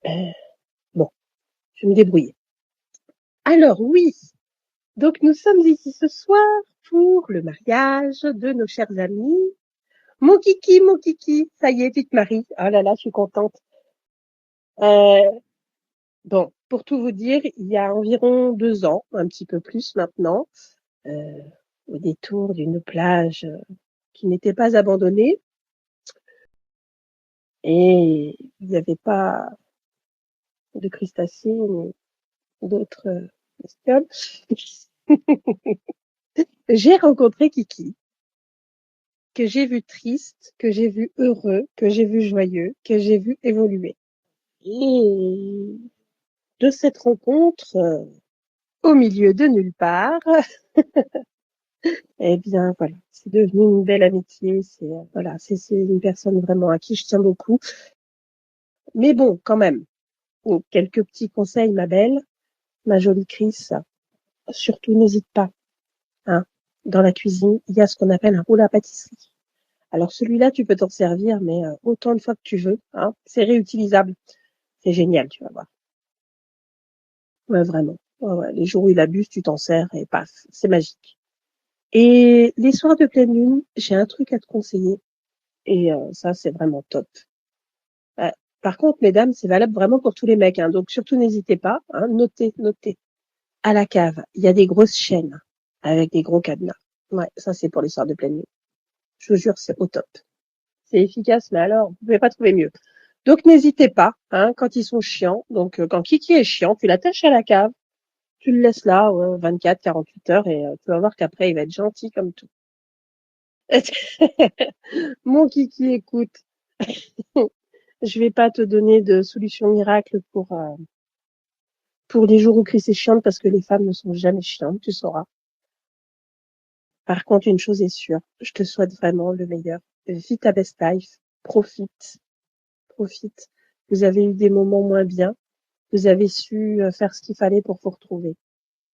Euh, bon, je vais me débrouiller. Alors oui, donc nous sommes ici ce soir pour le mariage de nos chers amis. Mon kiki, ça y est, tu te maries. Oh là là, je suis contente. Euh, bon, pour tout vous dire, il y a environ 2 ans, un petit peu plus maintenant, euh, au détour d'une plage qui n'était pas abandonnée, et il n'y avait pas de crustacés ni d'autres bestioles. J'ai rencontré Kiki, que j'ai vu triste, que j'ai vu heureux, que j'ai vu joyeux, que j'ai vu évoluer. Et de cette rencontre, au milieu de nulle part, eh bien voilà, c'est devenu une belle amitié. C'est une personne vraiment à qui je tiens beaucoup. Mais bon, quand même, quelques petits conseils, ma belle, ma jolie Chris. Surtout, n'hésite pas. Hein. Dans la cuisine, il y a ce qu'on appelle un rouleau à pâtisserie. Alors celui-là, tu peux t'en servir, mais autant de fois que tu veux. Hein. C'est réutilisable. C'est génial, tu vas voir. Ouais, vraiment. Ouais, ouais. Les jours où il abuse, tu t'en sers et paf, c'est magique. Et les soirs de pleine lune, j'ai un truc à te conseiller. Et ça, c'est vraiment top. Euh, Par contre, mesdames, c'est valable vraiment pour tous les mecs. Hein. Donc surtout, n'hésitez pas. Hein. Notez. À la cave, il y a des grosses chaînes avec des gros cadenas. Ouais, ça, c'est pour les soirs de pleine lune. Je vous jure, c'est au top. C'est efficace, mais alors, vous pouvez pas trouver mieux. Donc, n'hésitez pas, hein, quand ils sont chiants. Donc, quand Kiki est chiant, tu l'attaches à la cave, tu le laisses là, 24, 48 heures, et tu vas voir qu'après, il va être gentil comme tout. Mon Kiki, écoute, je vais pas te donner de solution miracle pour les jours où Chris est chiante, parce que les femmes ne sont jamais chiantes, tu sauras. Par contre, une chose est sûre, je te souhaite vraiment le meilleur. Vis ta best life, profite. Vous avez eu des moments moins bien, vous avez su faire ce qu'il fallait pour vous retrouver.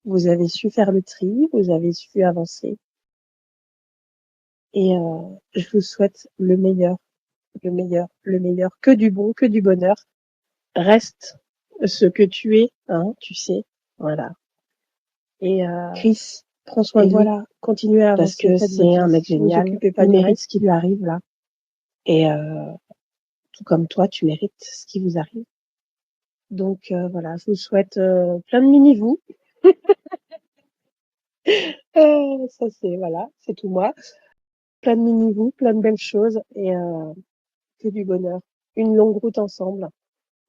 Vous avez su faire le tri, vous avez su avancer. Et je vous souhaite le meilleur, que du bon, que du bonheur. Reste ce que tu es, hein, tu sais. Voilà. Et Chris, prends soin de lui. Voilà, continuez à avancer. Parce que c'est un mec génial. Vous occupez pas, il mérite ce qui lui arrive là. Et tout comme toi, tu mérites ce qui vous arrive. Donc voilà, je vous souhaite plein de mini-vous. Ça c'est tout moi. Plein de mini-vous, plein de belles choses et que du bonheur. Une longue route ensemble.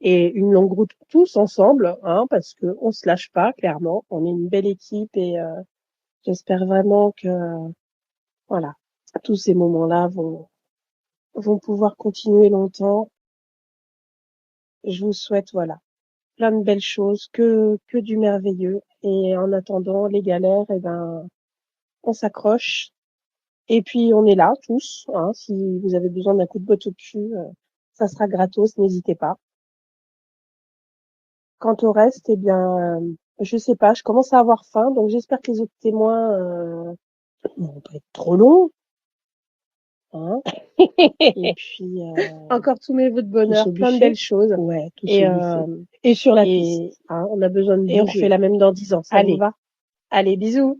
Et une longue route tous ensemble, hein, parce que on se lâche pas, clairement. On est une belle équipe et j'espère vraiment que voilà, tous ces moments-là vont pouvoir continuer longtemps. Je vous souhaite voilà, plein de belles choses, que du merveilleux. Et en attendant les galères, eh ben on s'accroche. Et puis on est là tous, hein, si vous avez besoin d'un coup de botte au cul, ça sera gratos, n'hésitez pas. Quant au reste, eh bien, je sais pas, je commence à avoir faim, donc j'espère que les autres témoins vont pas être trop longs. Hein. Et puis encore tous mes vœux de bonheur, plein de belles choses. Ouais, et sur la piste. Hein, on a besoin de bouger. Et on refait la même dans 10 ans. Ça vous va? Allez, bisous.